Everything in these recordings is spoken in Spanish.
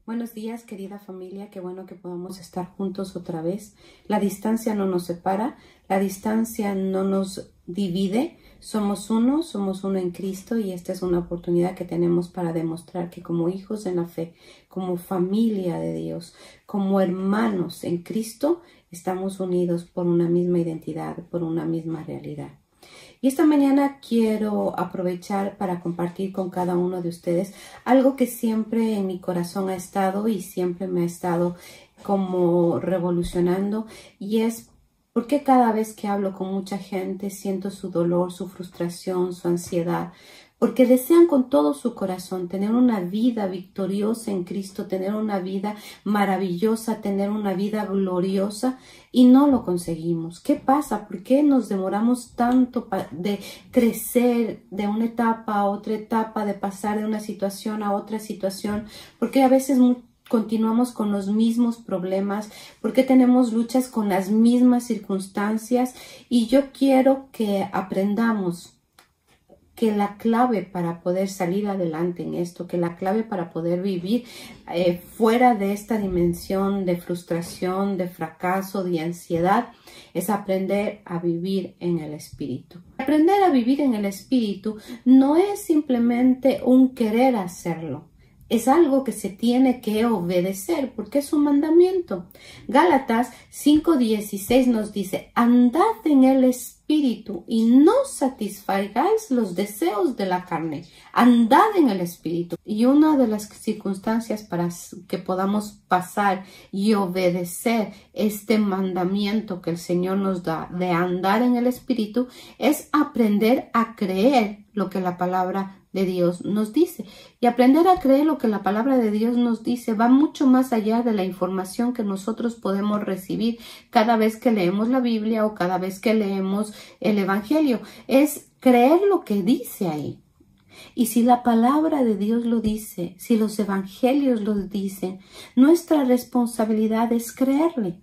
Buenos días, querida familia. Qué bueno que podamos estar juntos otra vez. La distancia no nos separa, la distancia no nos divide. Somos uno en Cristo, y esta es una oportunidad que tenemos para demostrar que como hijos en la fe, como familia de Dios, como hermanos en Cristo, estamos unidos por una misma identidad, por una misma realidad. Y esta mañana quiero aprovechar para compartir con cada uno de ustedes algo que siempre en mi corazón ha estado y siempre me ha estado como revolucionando, y es porque cada vez que hablo con mucha gente siento su dolor, su frustración, su ansiedad, porque desean con todo su corazón tener una vida victoriosa en Cristo, tener una vida maravillosa, tener una vida gloriosa, y no lo conseguimos. ¿Qué pasa? ¿Por qué nos demoramos tanto de crecer de una etapa a otra etapa, de pasar de una situación a otra situación? Porque a veces continuamos con los mismos problemas, porque tenemos luchas con las mismas circunstancias, y yo quiero que aprendamos que la clave para poder salir adelante en esto, que la clave para poder vivir fuera de esta dimensión de frustración, de fracaso, de ansiedad, es aprender a vivir en el Espíritu. Aprender a vivir en el Espíritu no es simplemente un querer hacerlo. Es algo que se tiene que obedecer porque es un mandamiento. Gálatas 5:16 nos dice: andad en el Espíritu y no satisfagáis los deseos de la carne. Andad en el Espíritu. Y una de las circunstancias para que podamos pasar y obedecer este mandamiento que el Señor nos da de andar en el Espíritu es aprender a creer lo que la palabra de Dios nos dice. Y aprender a creer lo que la palabra de Dios nos dice va mucho más allá de la información que nosotros podemos recibir cada vez que leemos la Biblia o cada vez que leemos el Evangelio. Es creer lo que dice ahí. Y si la palabra de Dios lo dice, si los evangelios lo dicen, nuestra responsabilidad es creerle,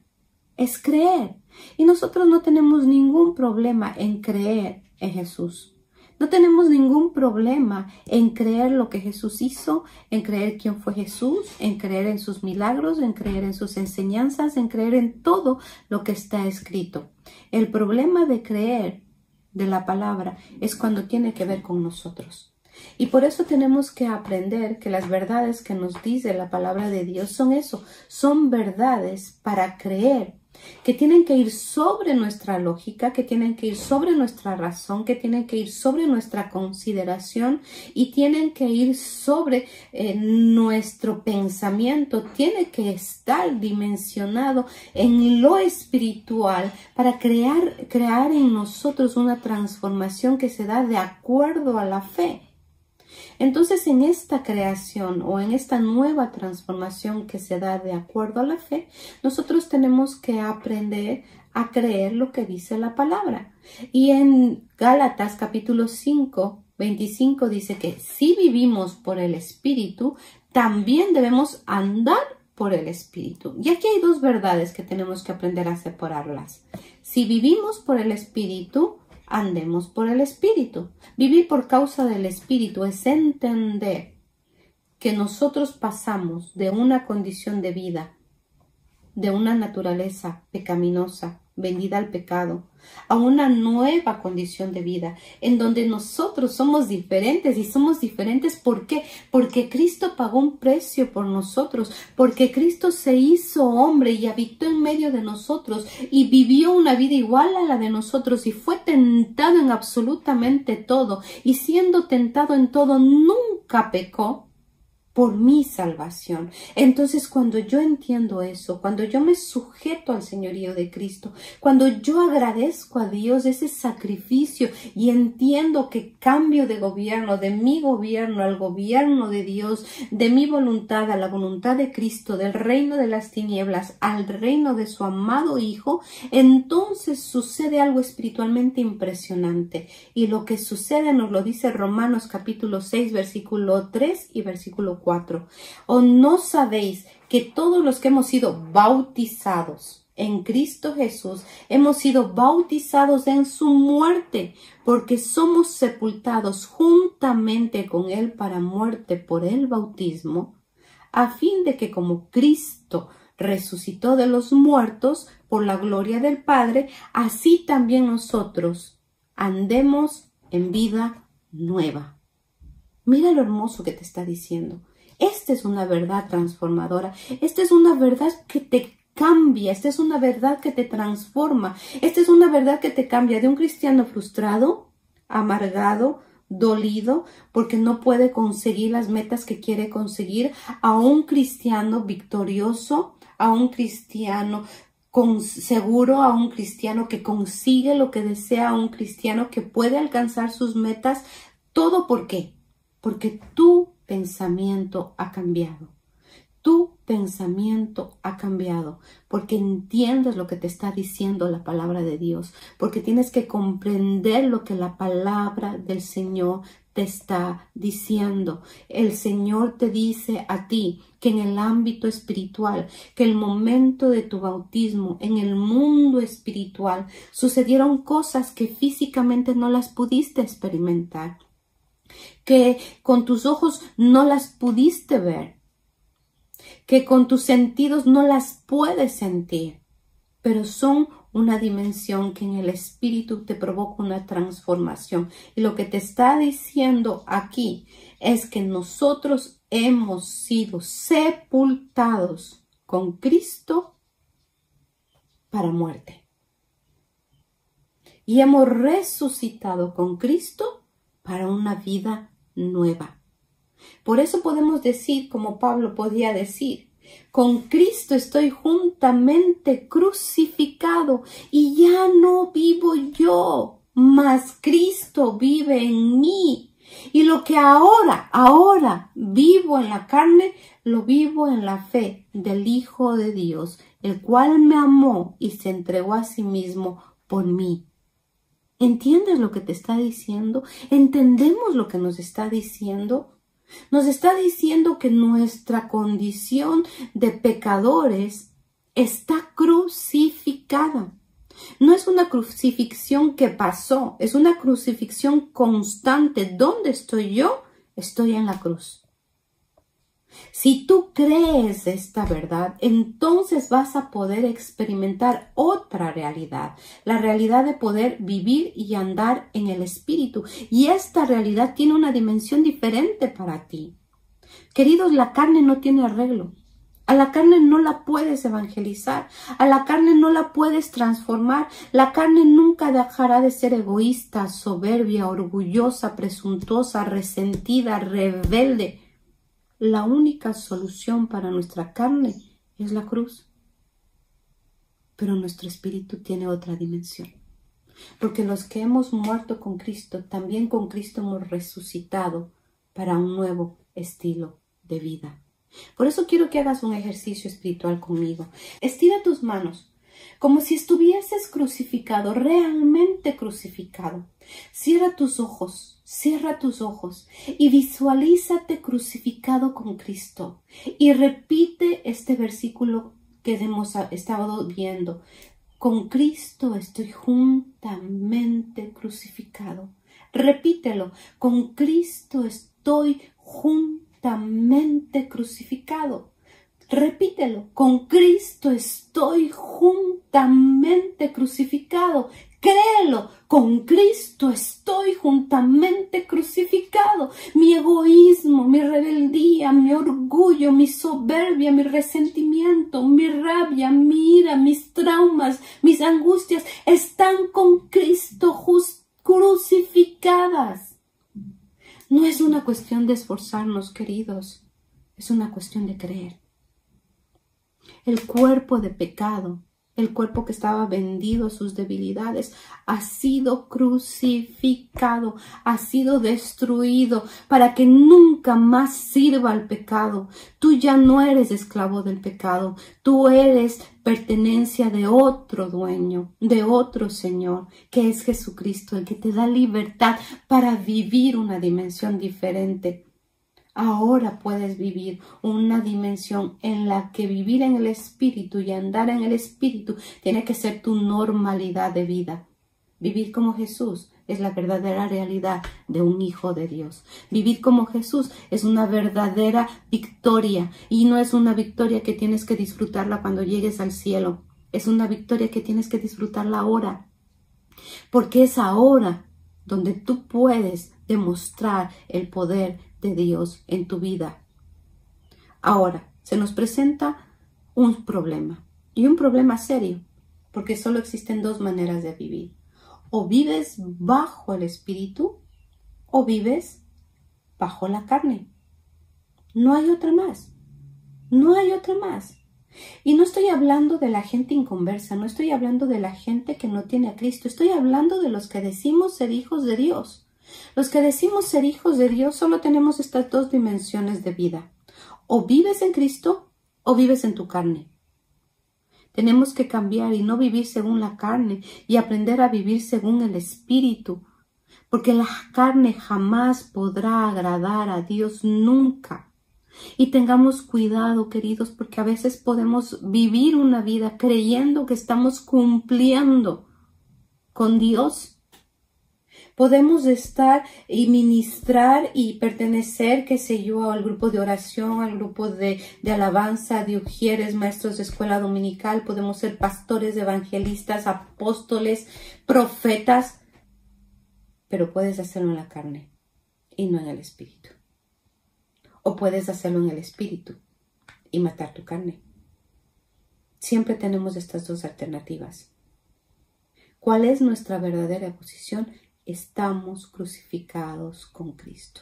es creer. Y nosotros no tenemos ningún problema en creer en Jesús. No tenemos ningún problema en creer lo que Jesús hizo, en creer quién fue Jesús, en creer en sus milagros, en creer en sus enseñanzas, en creer en todo lo que está escrito. El problema de creer de la palabra es cuando tiene que ver con nosotros. Y por eso tenemos que aprender que las verdades que nos dice la palabra de Dios son eso, son verdades para creer, que tienen que ir sobre nuestra lógica, que tienen que ir sobre nuestra razón, que tienen que ir sobre nuestra consideración y tienen que ir sobre nuestro pensamiento. Tiene que estar dimensionado en lo espiritual para crear en nosotros una transformación que se da de acuerdo a la fe. Entonces, en esta creación o en esta nueva transformación que se da de acuerdo a la fe, nosotros tenemos que aprender a creer lo que dice la palabra. Y en Gálatas capítulo 5:25 dice que si vivimos por el Espíritu, también debemos andar por el Espíritu. Y aquí hay dos verdades que tenemos que aprender a separarlas. Si vivimos por el Espíritu, andemos por el Espíritu. Vivir por causa del Espíritu es entender que nosotros pasamos de una condición de vida, de una naturaleza pecaminosa, vendida al pecado, a una nueva condición de vida, en donde nosotros somos diferentes. Y somos diferentes ¿por qué? Porque Cristo pagó un precio por nosotros, porque Cristo se hizo hombre y habitó en medio de nosotros y vivió una vida igual a la de nosotros y fue tentado en absolutamente todo, y siendo tentado en todo nunca pecó por mi salvación. Entonces, cuando yo entiendo eso, cuando yo me sujeto al señorío de Cristo, cuando yo agradezco a Dios ese sacrificio y entiendo que cambio de gobierno, de mi gobierno al gobierno de Dios, de mi voluntad a la voluntad de Cristo, del reino de las tinieblas al reino de su amado Hijo, entonces sucede algo espiritualmente impresionante. Y lo que sucede nos lo dice Romanos capítulo 6, versículo 3 y versículo 4. ¿O no sabéis que todos los que hemos sido bautizados en Cristo Jesús hemos sido bautizados en su muerte, porque somos sepultados juntamente con Él para muerte por el bautismo, a fin de que como Cristo resucitó de los muertos por la gloria del Padre, así también nosotros andemos en vida nueva. Mira lo hermoso que te está diciendo. Esta es una verdad transformadora. Esta es una verdad que te cambia. Esta es una verdad que te transforma. Esta es una verdad que te cambia de un cristiano frustrado, amargado, dolido, porque no puede conseguir las metas que quiere conseguir, a un cristiano victorioso, a un cristiano seguro, a un cristiano que consigue lo que desea, a un cristiano que puede alcanzar sus metas. ¿Todo por qué? Porque tu pensamiento ha cambiado. Tu pensamiento ha cambiado porque entiendes lo que te está diciendo la palabra de Dios, porque tienes que comprender lo que la palabra del Señor te está diciendo. El Señor te dice a ti que en el ámbito espiritual, que el momento de tu bautismo en el mundo espiritual sucedieron cosas que físicamente no las pudiste experimentar, que con tus ojos no las pudiste ver, que con tus sentidos no las puedes sentir, pero son una dimensión que en el espíritu te provoca una transformación. Y lo que te está diciendo aquí es que nosotros hemos sido sepultados con Cristo para muerte. Y hemos resucitado con Cristo para una vida nueva. Por eso podemos decir, como Pablo podía decir, con Cristo estoy juntamente crucificado y ya no vivo yo, mas Cristo vive en mí. Y lo que ahora vivo en la carne, lo vivo en la fe del Hijo de Dios, el cual me amó y se entregó a sí mismo por mí. ¿Entiendes lo que te está diciendo? ¿Entendemos lo que nos está diciendo? Nos está diciendo que nuestra condición de pecadores está crucificada. No es una crucifixión que pasó, es una crucifixión constante. ¿Dónde estoy yo? Estoy en la cruz. Si tú crees esta verdad, entonces vas a poder experimentar otra realidad, la realidad de poder vivir y andar en el Espíritu. Y esta realidad tiene una dimensión diferente para ti. Queridos, la carne no tiene arreglo. A la carne no la puedes evangelizar, a la carne no la puedes transformar. La carne nunca dejará de ser egoísta, soberbia, orgullosa, presuntuosa, resentida, rebelde. La única solución para nuestra carne es la cruz. Pero nuestro espíritu tiene otra dimensión. Porque los que hemos muerto con Cristo, también con Cristo hemos resucitado para un nuevo estilo de vida. Por eso quiero que hagas un ejercicio espiritual conmigo. Estira tus manos como si estuvieses crucificado, realmente crucificado. Cierra tus ojos y visualízate crucificado con Cristo. Y repite este versículo que hemos estado viendo. Con Cristo estoy juntamente crucificado. Repítelo. Con Cristo estoy juntamente crucificado. Repítelo. Con Cristo estoy juntamente crucificado. Créelo, con Cristo estoy juntamente crucificado. Mi egoísmo, mi rebeldía, mi orgullo, mi soberbia, mi resentimiento, mi rabia, mi ira, mis traumas, mis angustias están con Cristo crucificadas. No es una cuestión de esforzarnos, queridos, es una cuestión de creer. El cuerpo de pecado, el cuerpo que estaba vendido a sus debilidades, ha sido crucificado, ha sido destruido para que nunca más sirva al pecado. Tú ya no eres esclavo del pecado, tú eres pertenencia de otro dueño, de otro Señor, que es Jesucristo, el que te da libertad para vivir una dimensión diferente. Ahora puedes vivir una dimensión en la que vivir en el Espíritu y andar en el Espíritu tiene que ser tu normalidad de vida. Vivir como Jesús es la verdadera realidad de un hijo de Dios. Vivir como Jesús es una verdadera victoria y no es una victoria que tienes que disfrutarla cuando llegues al cielo. Es una victoria que tienes que disfrutarla ahora, porque es ahora donde tú puedes demostrar el poder de Dios en tu vida. Ahora, se nos presenta un problema, y un problema serio, porque solo existen dos maneras de vivir. O vives bajo el Espíritu, o vives bajo la carne. No hay otra más. No hay otra más. Y no estoy hablando de la gente inconversa, no estoy hablando de la gente que no tiene a Cristo, estoy hablando de los que decimos ser hijos de Dios. Los que decimos ser hijos de Dios solo tenemos estas dos dimensiones de vida. O vives en Cristo o vives en tu carne. Tenemos que cambiar y no vivir según la carne y aprender a vivir según el Espíritu, porque la carne jamás podrá agradar a Dios nunca. Y tengamos cuidado, queridos, porque a veces podemos vivir una vida creyendo que estamos cumpliendo con Dios. Podemos estar y ministrar y pertenecer, qué sé yo, al grupo de oración, al grupo de alabanza, de ujieres, maestros de escuela dominical. Podemos ser pastores, evangelistas, apóstoles, profetas, pero puedes hacerlo en la carne y no en el Espíritu. O puedes hacerlo en el Espíritu y matar tu carne. Siempre tenemos estas dos alternativas. ¿Cuál es nuestra verdadera posición? Estamos crucificados con Cristo.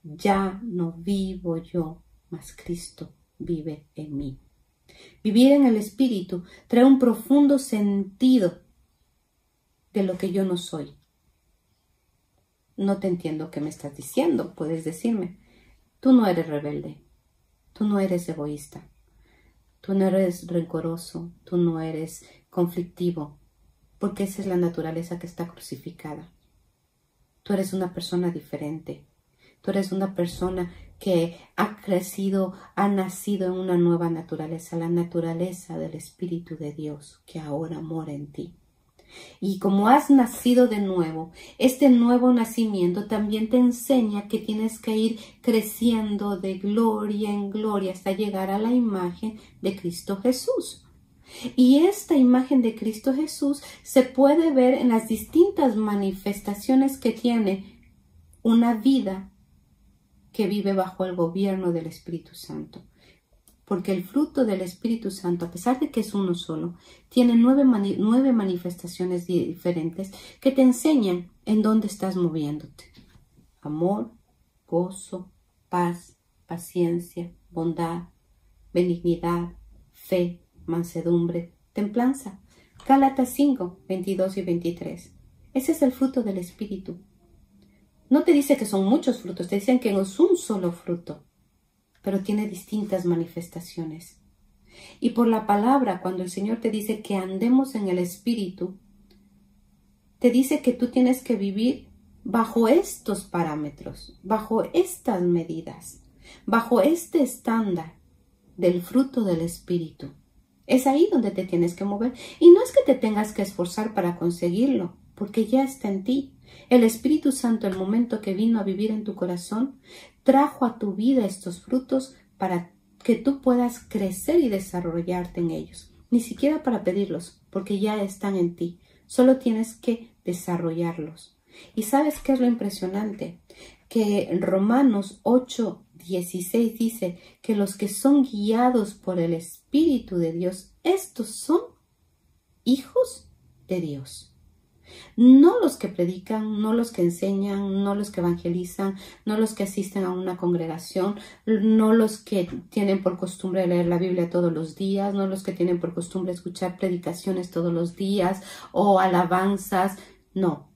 Ya no vivo yo, mas Cristo vive en mí. Vivir en el Espíritu trae un profundo sentido de lo que yo no soy. No te entiendo qué me estás diciendo, puedes decirme. Tú no eres rebelde, tú no eres egoísta, tú no eres rencoroso, tú no eres conflictivo, porque esa es la naturaleza que está crucificada. Tú eres una persona diferente, tú eres una persona que ha crecido, ha nacido en una nueva naturaleza, la naturaleza del Espíritu de Dios que ahora mora en ti. Y como has nacido de nuevo, este nuevo nacimiento también te enseña que tienes que ir creciendo de gloria en gloria hasta llegar a la imagen de Cristo Jesús. Y esta imagen de Cristo Jesús se puede ver en las distintas manifestaciones que tiene una vida que vive bajo el gobierno del Espíritu Santo. Porque el fruto del Espíritu Santo, a pesar de que es uno solo, tiene nueve manifestaciones diferentes que te enseñan en dónde estás moviéndote. Amor, gozo, paz, paciencia, bondad, benignidad, fe, mansedumbre, templanza. Gálatas 5, 22 y 23. Ese es el fruto del Espíritu. No te dice que son muchos frutos, te dicen que no es un solo fruto, pero tiene distintas manifestaciones. Y por la palabra, cuando el Señor te dice que andemos en el Espíritu, te dice que tú tienes que vivir bajo estos parámetros, bajo estas medidas, bajo este estándar del fruto del Espíritu. Es ahí donde te tienes que mover. Y no es que te tengas que esforzar para conseguirlo, porque ya está en ti. El Espíritu Santo, el momento que vino a vivir en tu corazón, trajo a tu vida estos frutos para que tú puedas crecer y desarrollarte en ellos. Ni siquiera para pedirlos, porque ya están en ti. Solo tienes que desarrollarlos. ¿Y sabes qué es lo impresionante? Que en Romanos 8:16 dice que los que son guiados por el Espíritu de Dios, estos son hijos de Dios. No los que predican, no los que enseñan, no los que evangelizan, no los que asisten a una congregación, no los que tienen por costumbre leer la Biblia todos los días, no los que tienen por costumbre escuchar predicaciones todos los días o alabanzas, no.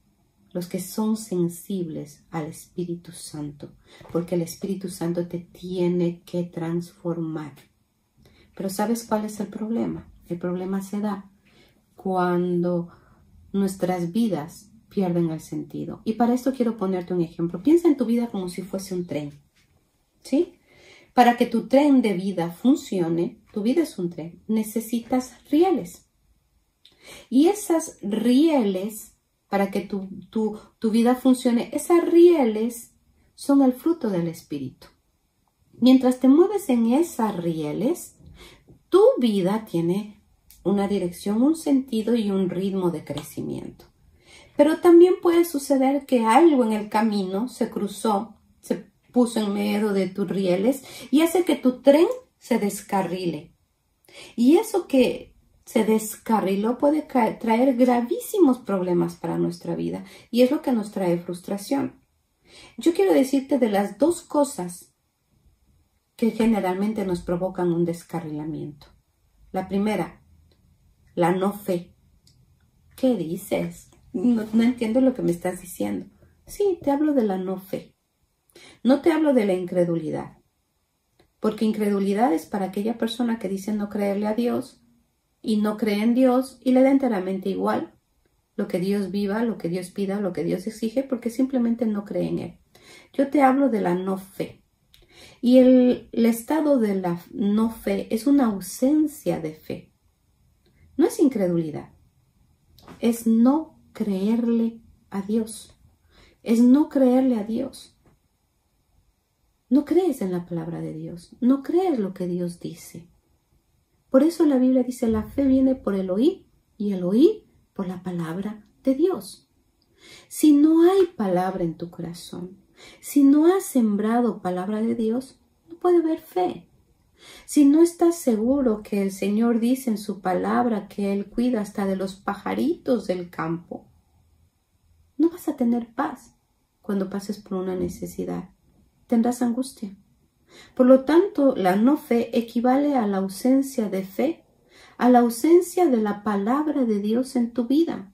Los que son sensibles al Espíritu Santo, porque el Espíritu Santo te tiene que transformar. Pero ¿sabes cuál es el problema? El problema se da cuando nuestras vidas pierden el sentido. Y para esto quiero ponerte un ejemplo. Piensa en tu vida como si fuese un tren, ¿sí? Para que tu tren de vida funcione, tu vida es un tren, necesitas rieles. Y esas rieles para que tu vida funcione, esas rieles son el fruto del Espíritu. Mientras te mueves en esas rieles, tu vida tiene una dirección, un sentido y un ritmo de crecimiento. Pero también puede suceder que algo en el camino se cruzó, se puso en medio de tus rieles y hace que tu tren se descarrile. Y eso que se descarriló puede traer gravísimos problemas para nuestra vida y es lo que nos trae frustración. Yo quiero decirte de las dos cosas que generalmente nos provocan un descarrilamiento. La primera, la no fe. ¿Qué dices? No entiendo lo que me estás diciendo. Sí, te hablo de la no fe. No te hablo de la incredulidad. Porque incredulidad es para aquella persona que dice no creerle a Dios y no cree en Dios y le da enteramente igual lo que Dios viva, lo que Dios pida, lo que Dios exige, porque simplemente no cree en Él. Yo te hablo de la no fe. Y el estado de la no fe es una ausencia de fe. No es incredulidad. Es no creerle a Dios. Es no creerle a Dios. No crees en la palabra de Dios. No crees lo que Dios dice. Por eso la Biblia dice, la fe viene por el oír y el oír por la palabra de Dios. Si no hay palabra en tu corazón, si no has sembrado palabra de Dios, no puede haber fe. Si no estás seguro que el Señor dice en su palabra que Él cuida hasta de los pajaritos del campo, no vas a tener paz cuando pases por una necesidad. Tendrás angustia. Por lo tanto, la no fe equivale a la ausencia de fe, a la ausencia de la palabra de Dios en tu vida.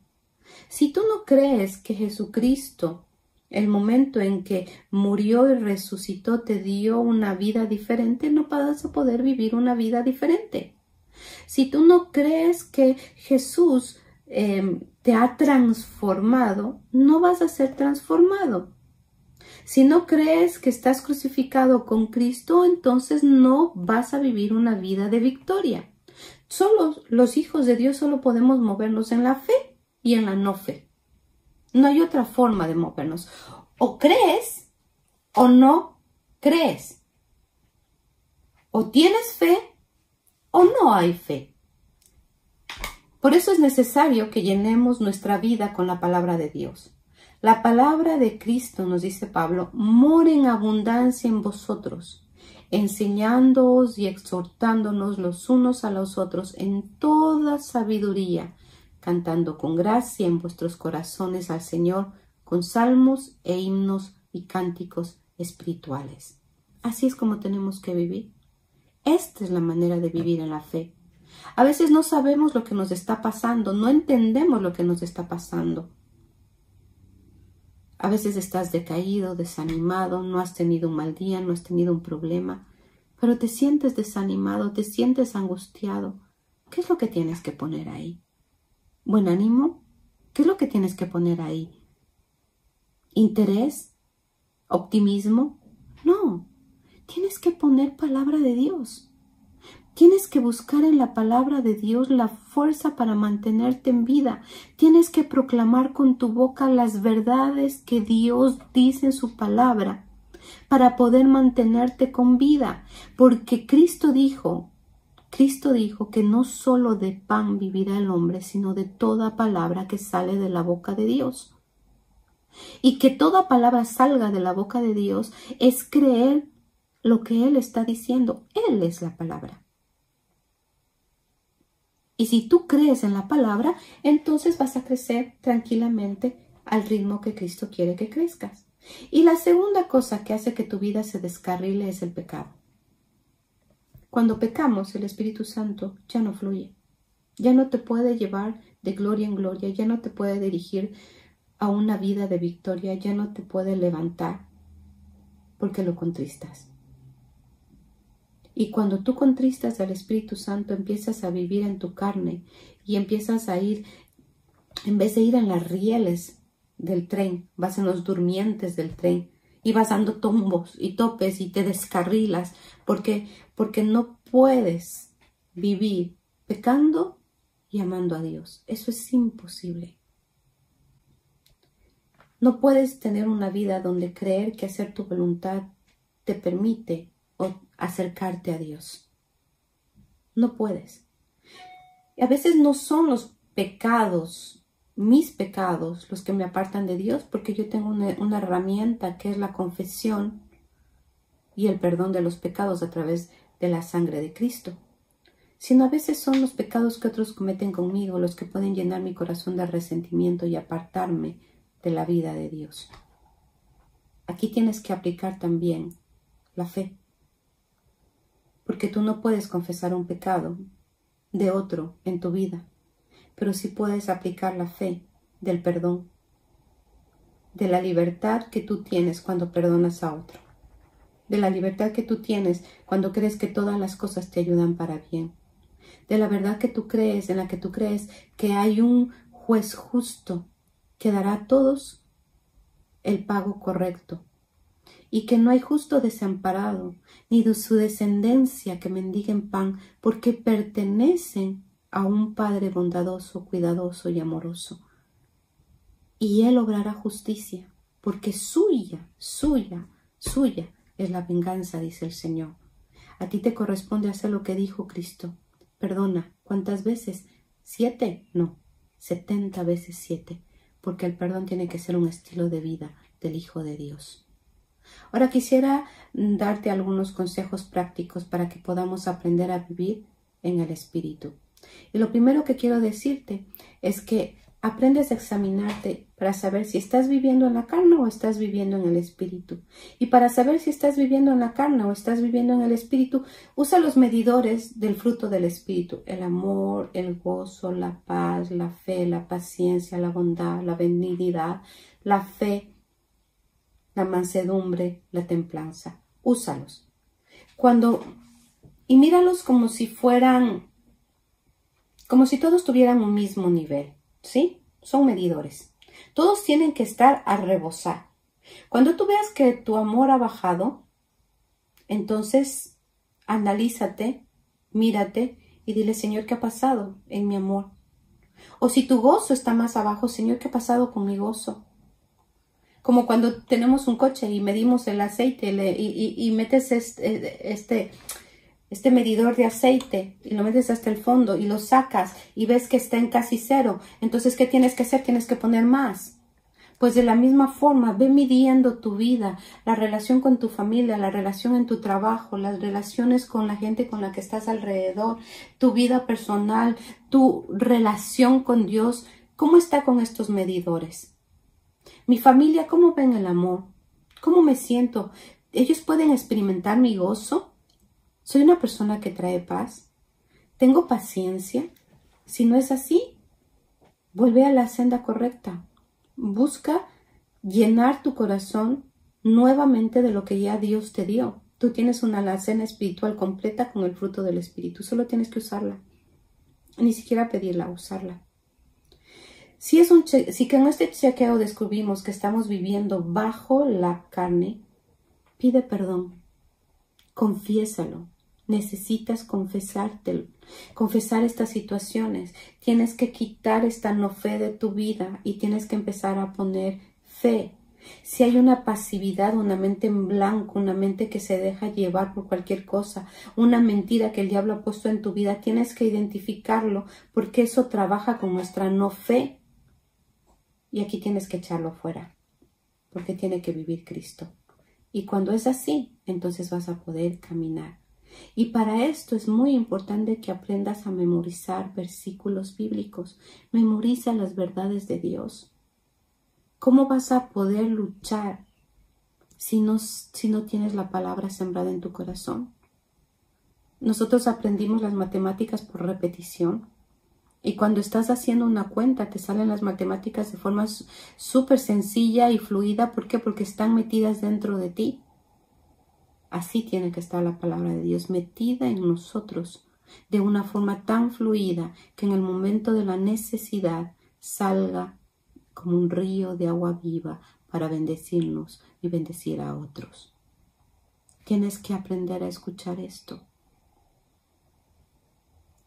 Si tú no crees que Jesucristo, el momento en que murió y resucitó, te dio una vida diferente, no vas a poder vivir una vida diferente. Si tú no crees que Jesús te ha transformado, no vas a ser transformado. Si no crees que estás crucificado con Cristo, entonces no vas a vivir una vida de victoria. Solo los hijos de Dios solo podemos movernos en la fe y en la no fe. No hay otra forma de movernos. O crees o no crees. O tienes fe o no hay fe. Por eso es necesario que llenemos nuestra vida con la palabra de Dios. La palabra de Cristo, nos dice Pablo, mora en abundancia en vosotros, enseñándoos y exhortándonos los unos a los otros en toda sabiduría, cantando con gracia en vuestros corazones al Señor, con salmos e himnos y cánticos espirituales. Así es como tenemos que vivir. Esta es la manera de vivir en la fe. A veces no sabemos lo que nos está pasando, no entendemos lo que nos está pasando. A veces estás decaído, desanimado, no has tenido un mal día, no has tenido un problema, pero te sientes desanimado, te sientes angustiado. ¿Qué es lo que tienes que poner ahí? ¿Buen ánimo? ¿Qué es lo que tienes que poner ahí? ¿Interés? ¿Optimismo? No, tienes que poner palabra de Dios. Tienes que buscar en la palabra de Dios la fuerza para mantenerte en vida. Tienes que proclamar con tu boca las verdades que Dios dice en su palabra para poder mantenerte con vida. Porque Cristo dijo que no solo de pan vivirá el hombre, sino de toda palabra que sale de la boca de Dios. Y que toda palabra salga de la boca de Dios es creer lo que Él está diciendo. Él es la palabra. Y si tú crees en la palabra, entonces vas a crecer tranquilamente al ritmo que Cristo quiere que crezcas. Y la segunda cosa que hace que tu vida se descarrile es el pecado. Cuando pecamos, el Espíritu Santo ya no fluye. Ya no te puede llevar de gloria en gloria, ya no te puede dirigir a una vida de victoria, ya no te puede levantar porque lo contristas. Y cuando tú contristas al Espíritu Santo, empiezas a vivir en tu carne y empiezas a ir, en vez de ir en las rieles del tren, vas en los durmientes del tren y vas dando tombos y topes y te descarrilas porque no puedes vivir pecando y amando a Dios. Eso es imposible. No puedes tener una vida donde creer que hacer tu voluntad te permite acercarte a Dios. No puedes. A veces no son los pecados, mis pecados, los que me apartan de Dios, porque yo tengo una herramienta que es la confesión y el perdón de los pecados a través de la sangre de Cristo. Sino a veces son los pecados que otros cometen conmigo los que pueden llenar mi corazón de resentimiento y apartarme de la vida de Dios. Aquí tienes que aplicar también la fe, porque tú no puedes confesar un pecado de otro en tu vida, pero sí puedes aplicar la fe del perdón, de la libertad que tú tienes cuando perdonas a otro, de la libertad que tú tienes cuando crees que todas las cosas te ayudan para bien, de la verdad que tú crees, en la que tú crees que hay un juez justo que dará a todos el pago correcto y que no hay justo desamparado ni de su descendencia que mendiguen pan, porque pertenecen a un Padre bondadoso, cuidadoso y amoroso. Y Él obrará justicia, porque suya es la venganza, dice el Señor. A ti te corresponde hacer lo que dijo Cristo. Perdona. ¿Cuántas veces? 7, no, 70 veces 7, porque el perdón tiene que ser un estilo de vida del Hijo de Dios. Ahora quisiera darte algunos consejos prácticos para que podamos aprender a vivir en el Espíritu. Y lo primero que quiero decirte es que aprendes a examinarte para saber si estás viviendo en la carne o estás viviendo en el Espíritu. Y para saber si estás viviendo en la carne o estás viviendo en el Espíritu, usa los medidores del fruto del Espíritu: el amor, el gozo, la paz, la fe, la paciencia, la bondad, la benignidad, la fe, la mansedumbre, la templanza. Úsalos. Y míralos como si todos tuvieran un mismo nivel, ¿sí? Son medidores. Todos tienen que estar a rebosar. Cuando tú veas que tu amor ha bajado, entonces analízate, mírate y dile: Señor, ¿qué ha pasado en mi amor? O si tu gozo está más abajo: Señor, ¿qué ha pasado con mi gozo? Como cuando tenemos un coche y medimos el aceite y metes este medidor de aceite y lo metes hasta el fondo y lo sacas y ves que está en casi 0. Entonces, ¿qué tienes que hacer? Tienes que poner más. Pues de la misma forma, ve midiendo tu vida, la relación con tu familia, la relación en tu trabajo, las relaciones con la gente con la que estás alrededor, tu vida personal, tu relación con Dios. ¿Cómo está con estos medidores? Mi familia, ¿cómo ven el amor? ¿Cómo me siento? ¿Ellos pueden experimentar mi gozo? ¿Soy una persona que trae paz? ¿Tengo paciencia? Si no es así, vuelve a la senda correcta. Busca llenar tu corazón nuevamente de lo que ya Dios te dio. Tú tienes una alacena espiritual completa con el fruto del Espíritu. Solo tienes que usarla. Ni siquiera pedirla, usarla. Si con este chequeo descubrimos que estamos viviendo bajo la carne, pide perdón. Confiésalo. Necesitas confesar estas situaciones. Tienes que quitar esta no fe de tu vida y tienes que empezar a poner fe. Si hay una pasividad, una mente en blanco, una mente que se deja llevar por cualquier cosa, una mentira que el diablo ha puesto en tu vida, tienes que identificarlo, porque eso trabaja con nuestra no fe. Y aquí tienes que echarlo fuera, porque tiene que vivir Cristo. Y cuando es así, entonces vas a poder caminar. Y para esto es muy importante que aprendas a memorizar versículos bíblicos. Memoriza las verdades de Dios. ¿Cómo vas a poder luchar si no tienes la palabra sembrada en tu corazón? Nosotros aprendimos las matemáticas por repetición. Y cuando estás haciendo una cuenta, te salen las matemáticas de forma súper sencilla y fluida. ¿Por qué? Porque están metidas dentro de ti. Así tiene que estar la palabra de Dios, metida en nosotros de una forma tan fluida que en el momento de la necesidad salga como un río de agua viva para bendecirnos y bendecir a otros. Tienes que aprender a escuchar esto.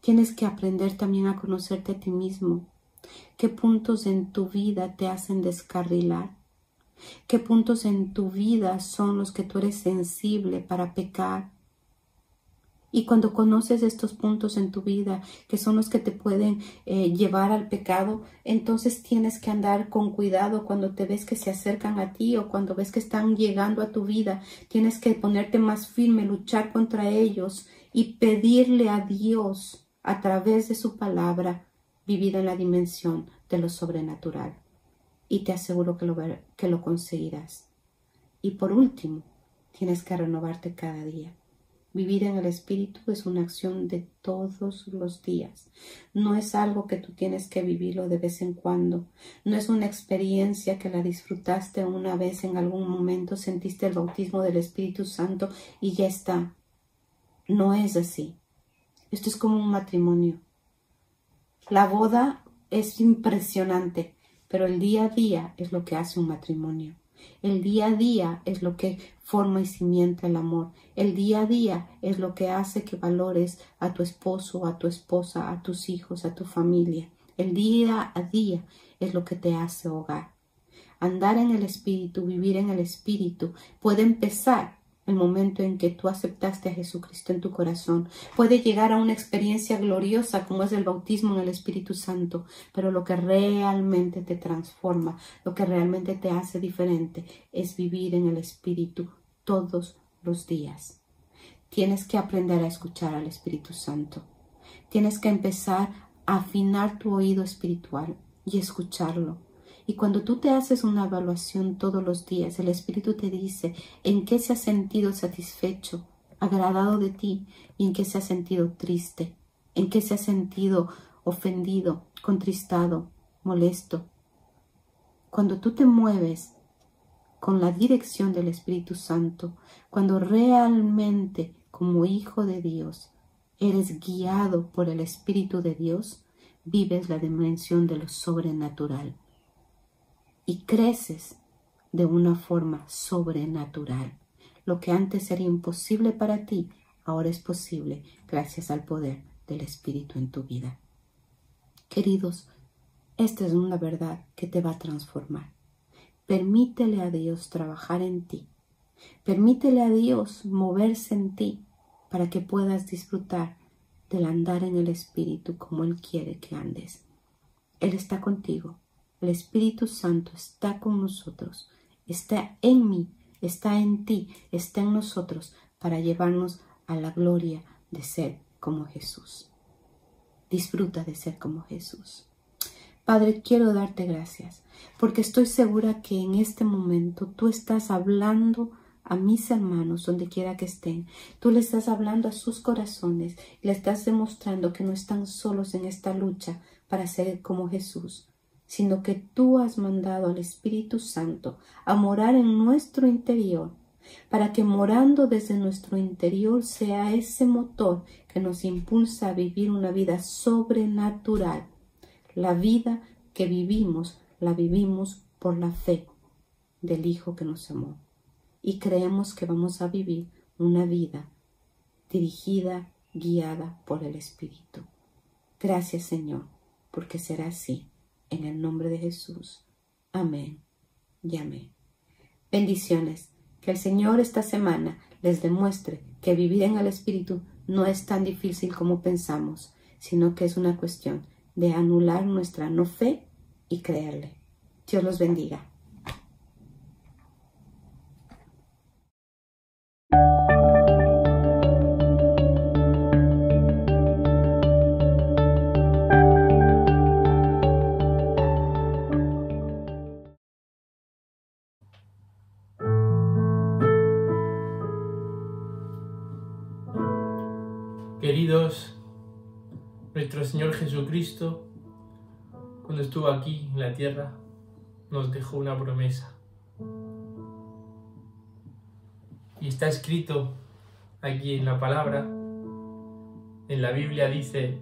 Tienes que aprender también a conocerte a ti mismo. ¿Qué puntos en tu vida te hacen descarrilar? ¿Qué puntos en tu vida son los que tú eres sensible para pecar? Y cuando conoces estos puntos en tu vida, que son los que te pueden llevar al pecado, entonces tienes que andar con cuidado cuando te ves que se acercan a ti o cuando ves que están llegando a tu vida. Tienes que ponerte más firme, luchar contra ellos y pedirle a Dios a través de su palabra vivir en la dimensión de lo sobrenatural. Y te aseguro que lo conseguirás. Y por último, tienes que renovarte cada día. Vivir en el Espíritu es una acción de todos los días. No es algo que tú tienes que vivirlo de vez en cuando. No es una experiencia que la disfrutaste una vez en algún momento, sentiste el bautismo del Espíritu Santo y ya está. No es así. Esto es como un matrimonio. La boda es impresionante, pero el día a día es lo que hace un matrimonio. El día a día es lo que forma y cimienta el amor. El día a día es lo que hace que valores a tu esposo, a tu esposa, a tus hijos, a tu familia. El día a día es lo que te hace hogar. Andar en el Espíritu, vivir en el Espíritu, puede empezar el momento en que tú aceptaste a Jesucristo en tu corazón. Puede llegar a una experiencia gloriosa como es el bautismo en el Espíritu Santo, pero lo que realmente te transforma, lo que realmente te hace diferente es vivir en el Espíritu todos los días. Tienes que aprender a escuchar al Espíritu Santo. Tienes que empezar a afinar tu oído espiritual y escucharlo. Y cuando tú te haces una evaluación todos los días, el Espíritu te dice en qué se ha sentido satisfecho, agradado de ti, y en qué se ha sentido triste, en qué se ha sentido ofendido, contristado, molesto. Cuando tú te mueves con la dirección del Espíritu Santo, cuando realmente como hijo de Dios eres guiado por el Espíritu de Dios, vives la dimensión de lo sobrenatural. Y creces de una forma sobrenatural. Lo que antes era imposible para ti, ahora es posible gracias al poder del Espíritu en tu vida. Queridos, esta es una verdad que te va a transformar. Permítele a Dios trabajar en ti. Permítele a Dios moverse en ti para que puedas disfrutar del andar en el Espíritu como Él quiere que andes. Él está contigo. El Espíritu Santo está con nosotros, está en mí, está en ti, está en nosotros para llevarnos a la gloria de ser como Jesús. Disfruta de ser como Jesús. Padre, quiero darte gracias porque estoy segura que en este momento tú estás hablando a mis hermanos donde quiera que estén. Tú le estás hablando a sus corazones y le estás demostrando que no están solos en esta lucha para ser como Jesús, sino que tú has mandado al Espíritu Santo a morar en nuestro interior, para que morando desde nuestro interior sea ese motor que nos impulsa a vivir una vida sobrenatural. La vida que vivimos, la vivimos por la fe del Hijo que nos amó. Y creemos que vamos a vivir una vida dirigida, guiada por el Espíritu. Gracias, Señor, porque será así. En el nombre de Jesús. Amén y amén. Bendiciones. Que el Señor esta semana les demuestre que vivir en el Espíritu no es tan difícil como pensamos, sino que es una cuestión de anular nuestra no fe y creerle. Dios los bendiga. Queridos, nuestro Señor Jesucristo, cuando estuvo aquí en la tierra, nos dejó una promesa. Y está escrito aquí en la palabra, en la Biblia dice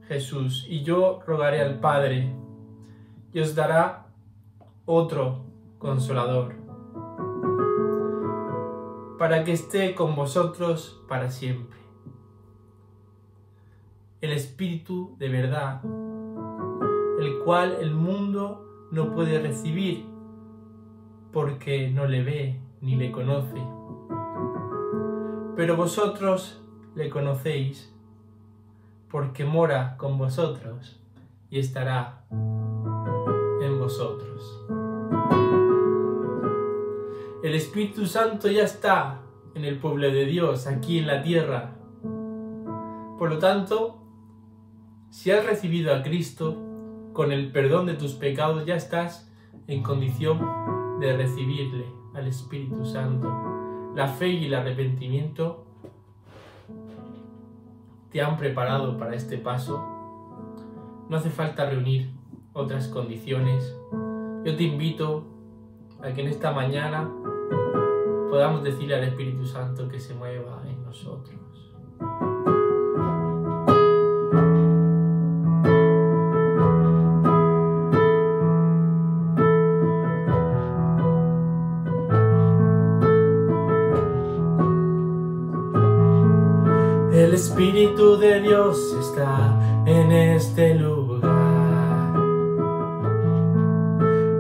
Jesús: y yo rogaré al Padre, y os dará otro Consolador, para que esté con vosotros para siempre. El Espíritu de verdad, el cual el mundo no puede recibir porque no le ve ni le conoce. Pero vosotros le conocéis, porque mora con vosotros y estará en vosotros. El Espíritu Santo ya está en el pueblo de Dios, aquí en la tierra. Por lo tanto, si has recibido a Cristo, con el perdón de tus pecados ya estás en condición de recibirle al Espíritu Santo. La fe y el arrepentimiento te han preparado para este paso. No hace falta reunir otras condiciones. Yo te invito a que en esta mañana podamos decirle al Espíritu Santo que se mueva en nosotros. El Espíritu de Dios está en este lugar.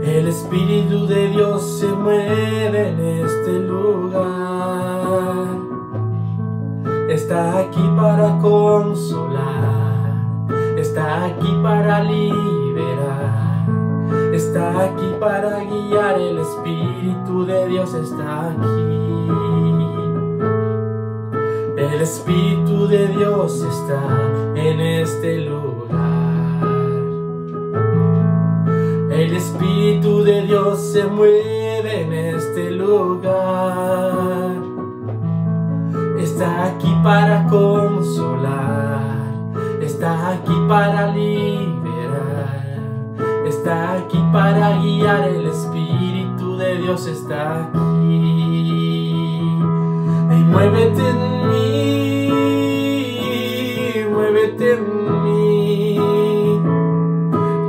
El Espíritu de Dios se mueve en este lugar. Está aquí para consolar, está aquí para liberar, está aquí para guiar. El Espíritu de Dios está aquí. El Espíritu de Dios está en este lugar. El Espíritu de Dios se mueve en este lugar. Está aquí para consolar, está aquí para liberar, está aquí para guiar. El Espíritu de Dios está aquí. Y muévete en mí, muévete en mí.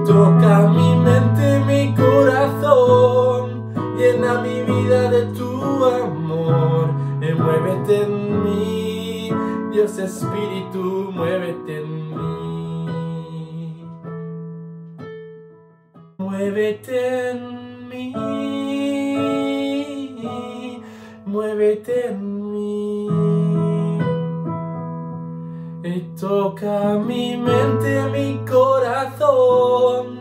Toca mi mente, mi corazón, llena mi vida de tu amor. Y muévete en mí, Dios Espíritu, muévete en mí. Muévete en mí, muévete en mí. Y toca mi mente, mi corazón,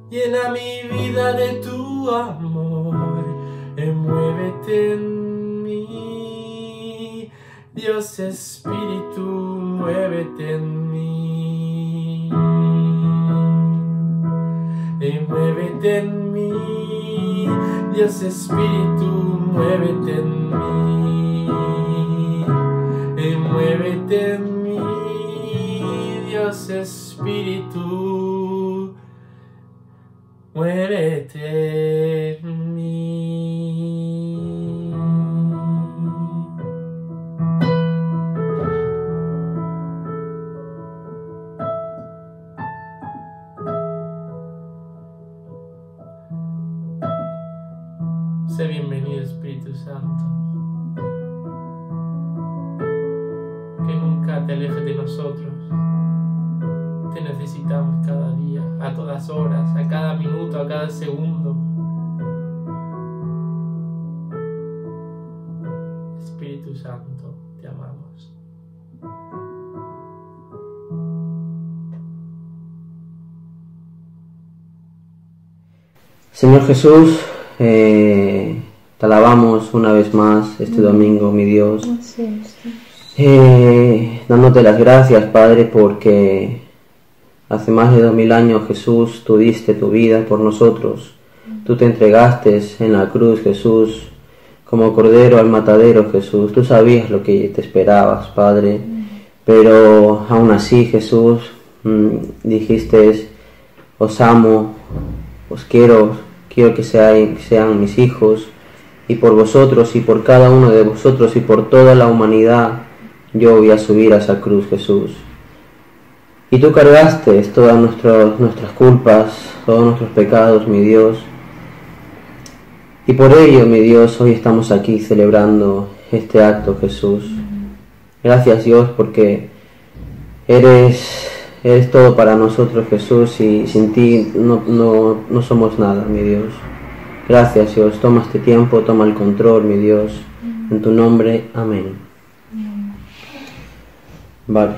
llena mi vida de tu amor. Y muévete en mí, Dios Espíritu, muévete en mí. Y muévete en mí, Dios Espíritu, muévete en mí. Y muévete en mí, Dios Espíritu, muévete en mí. Sé bienvenido, Espíritu Santo. Que nunca te alejes de nosotros. Te necesitamos cada día, a todas horas, a cada minuto, a cada segundo. Espíritu Santo, te amamos. Señor Jesús, te alabamos una vez más este domingo, mi Dios. Dándote las gracias, Padre, porque hace más de 2000 años, Jesús, tú diste tu vida por nosotros. Tú te entregaste en la cruz, Jesús, como cordero al matadero, Jesús. Tú sabías lo que te esperabas, Padre, pero aún así, Jesús, dijiste, os amo, os quiero que sean mis hijos, y por vosotros y por cada uno de vosotros y por toda la humanidad yo voy a subir a esa cruz, Jesús. Y tú cargaste todas nuestras culpas, todos nuestros pecados, mi Dios. Y por ello, mi Dios, hoy estamos aquí celebrando este acto, Jesús. Gracias, Dios, porque eres todo para nosotros, Jesús, y sin ti no somos nada, mi Dios. Gracias, Dios. Toma este tiempo, toma el control, mi Dios. En tu nombre, amén. Vale.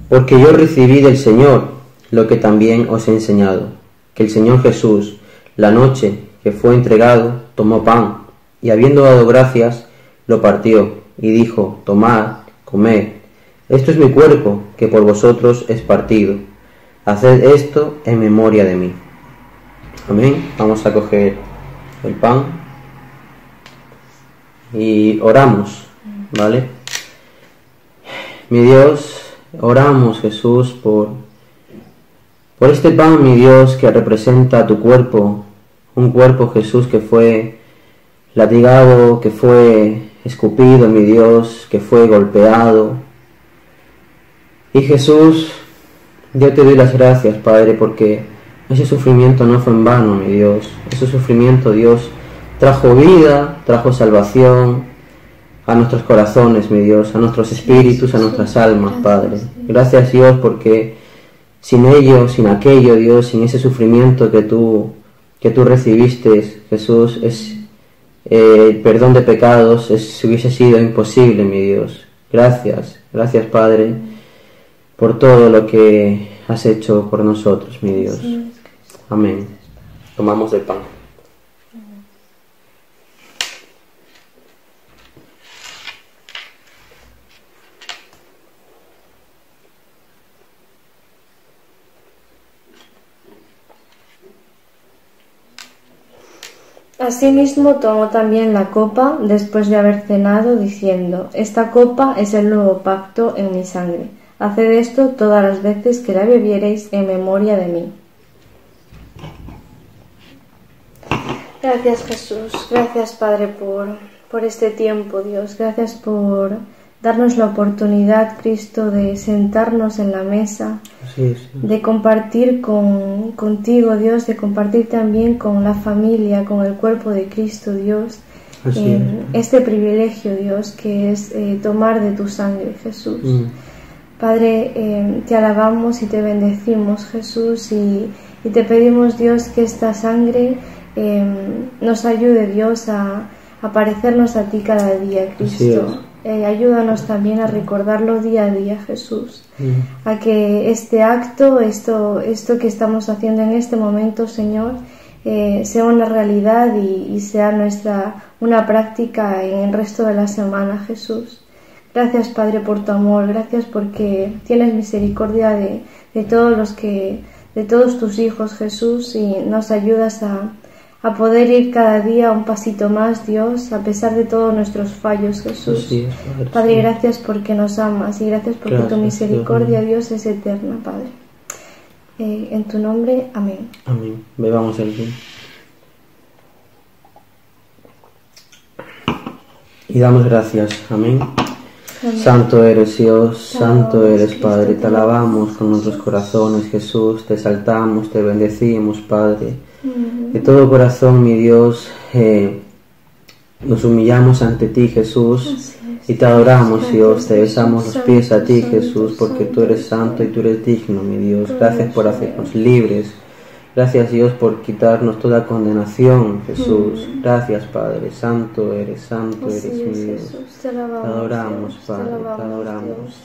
Porque yo recibí del Señor lo que también os he enseñado, que el Señor Jesús, la noche que fue entregado, tomó pan, y habiendo dado gracias, lo partió, y dijo: tomad, comed, esto es mi cuerpo, que por vosotros es partido. Haced esto en memoria de mí. Amén. Vamos a coger el pan y oramos, ¿vale? Mi Dios, oramos, Jesús, por este pan, mi Dios, que representa tu cuerpo, un cuerpo, Jesús, que fue latigado, que fue escupido, mi Dios, que fue golpeado. Y Jesús, yo te doy las gracias, Padre, porque ese sufrimiento no fue en vano, mi Dios. Ese sufrimiento, Dios, trajo vida, trajo salvación a nuestros corazones, mi Dios, a nuestros espíritus, a nuestras almas, Padre. Gracias, Dios, porque sin ello, sin aquello, Dios, sin ese sufrimiento que tú recibiste, Jesús, el perdón de pecados hubiese sido imposible, mi Dios. Gracias, gracias, Padre, por todo lo que has hecho por nosotros, mi Dios. Amén. Tomamos el pan. Asimismo tomó también la copa después de haber cenado, diciendo: esta copa es el nuevo pacto en mi sangre. Haced esto todas las veces que la bebiereis en memoria de mí. Gracias, Jesús. Gracias, Padre, por este tiempo, Dios. Gracias por darnos la oportunidad, Cristo, de sentarnos en la mesa, Sí. de compartir contigo, Dios, de compartir también con la familia, con el cuerpo de Cristo, Dios, este privilegio, Dios, que es tomar de tu sangre, Jesús. Padre, te alabamos y te bendecimos, Jesús, y te pedimos, Dios, que esta sangre nos ayude, Dios, a parecernos a ti cada día, Cristo. Ayúdanos también a recordarlo día a día, Jesús, a que este acto, esto que estamos haciendo en este momento, Señor, sea una realidad y sea una práctica en el resto de la semana, Jesús. Gracias, Padre, por tu amor. Gracias porque tienes misericordia de todos tus hijos, Jesús, y nos ayudas a poder ir cada día un pasito más, Dios, a pesar de todos nuestros fallos, Jesús. Padre, gracias porque nos amas y gracias porque tu misericordia, Dios, es eterna, Padre. En tu nombre, amén. Amén. Bebamos el vino. Y damos gracias. Amén. Amén. Santo eres Dios, santo eres Padre. Te alabamos con nuestros corazones, Jesús. Te exaltamos, te bendecimos, Padre. De todo corazón, mi Dios, nos humillamos ante ti, Jesús, y te adoramos, Dios, te besamos los pies a ti, Jesús, porque tú eres santo y tú eres digno, mi Dios. Gracias por hacernos libres. Gracias, Dios, por quitarnos toda condenación, Jesús. Gracias, Padre. Santo eres, mi Dios. Te adoramos, Padre, te adoramos.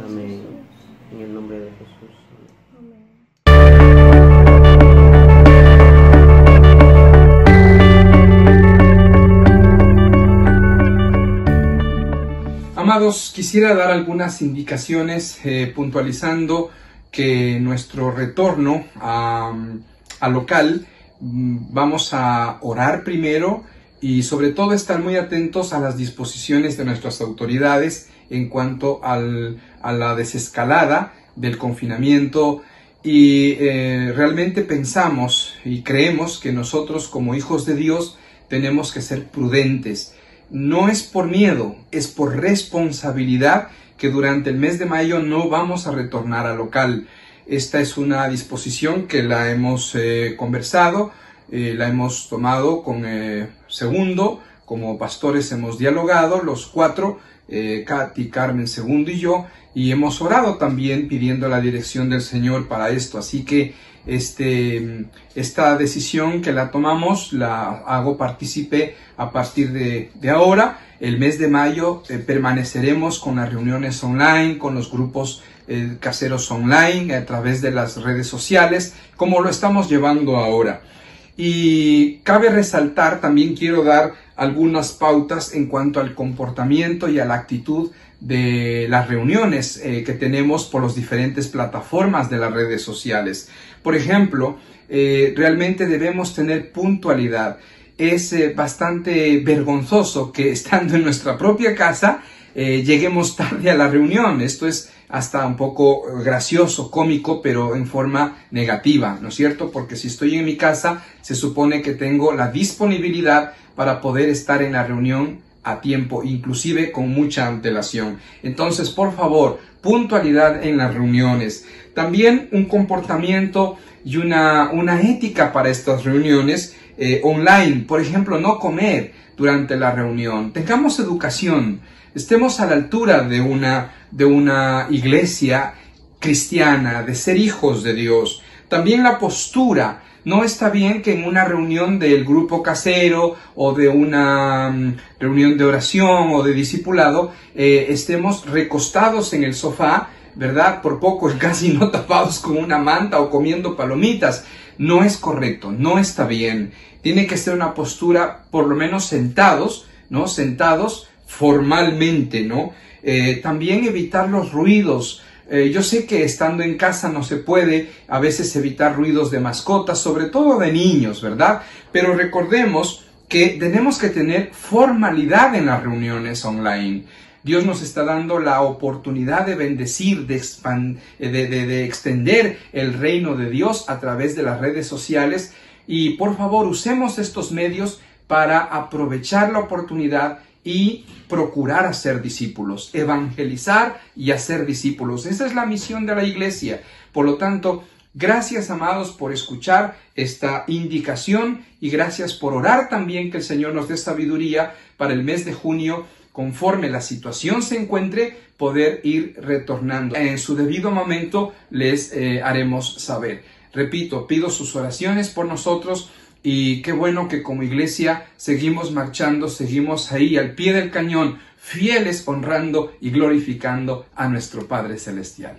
Amén. En el nombre de Jesús. Amados, quisiera dar algunas indicaciones puntualizando que nuestro retorno al local vamos a orar primero y sobre todo estar muy atentos a las disposiciones de nuestras autoridades en cuanto a la desescalada del confinamiento y realmente pensamos y creemos que nosotros como hijos de Dios tenemos que ser prudentes. No es por miedo, es por responsabilidad que durante el mes de mayo no vamos a retornar al local. Esta es una disposición que la hemos conversado, la hemos tomado con Segundo, como pastores hemos dialogado, los cuatro, Katy, Carmen, Segundo y yo, y hemos orado también pidiendo la dirección del Señor para esto. Así que esta decisión que la tomamos, la hago partícipe a partir de ahora. El mes de mayo permaneceremos con las reuniones online, con los grupos caseros online, a través de las redes sociales, como lo estamos llevando ahora. Y cabe resaltar, también quiero dar algunas pautas en cuanto al comportamiento y a la actitud de las reuniones que tenemos por las diferentes plataformas de las redes sociales. Por ejemplo, realmente debemos tener puntualidad. Es bastante vergonzoso que estando en nuestra propia casa lleguemos tarde a la reunión. Esto es hasta un poco gracioso, cómico, pero en forma negativa, ¿no es cierto? Porque si estoy en mi casa, se supone que tengo la disponibilidad para poder estar en la reunión a tiempo, inclusive con mucha antelación. Entonces, por favor, puntualidad en las reuniones. También un comportamiento y una ética para estas reuniones online. Por ejemplo, no comer durante la reunión. Tengamos educación. Estemos a la altura de una iglesia cristiana, de ser hijos de Dios. También la postura. No está bien que en una reunión del grupo casero o de una reunión de oración o de discipulado estemos recostados en el sofá, ¿verdad? Por poco casi no tapados con una manta o comiendo palomitas. No es correcto, no está bien. Tiene que ser una postura por lo menos sentados, ¿no? Sentados formalmente, ¿no? También evitar los ruidos. Yo sé que estando en casa no se puede a veces evitar ruidos de mascotas, sobre todo de niños, ¿verdad? Pero recordemos que tenemos que tener formalidad en las reuniones online. Dios nos está dando la oportunidad de bendecir, de extender el reino de Dios a través de las redes sociales. Y por favor, usemos estos medios para aprovechar la oportunidad y procurar hacer discípulos, evangelizar y hacer discípulos. Esa es la misión de la iglesia. Por lo tanto, gracias, amados, por escuchar esta indicación y gracias por orar también que el Señor nos dé sabiduría para el mes de junio, conforme la situación se encuentre, poder ir retornando. En su debido momento les haremos saber. Repito, pido sus oraciones por nosotros. Y qué bueno que como iglesia seguimos marchando, seguimos ahí al pie del cañón, fieles, honrando y glorificando a nuestro Padre Celestial.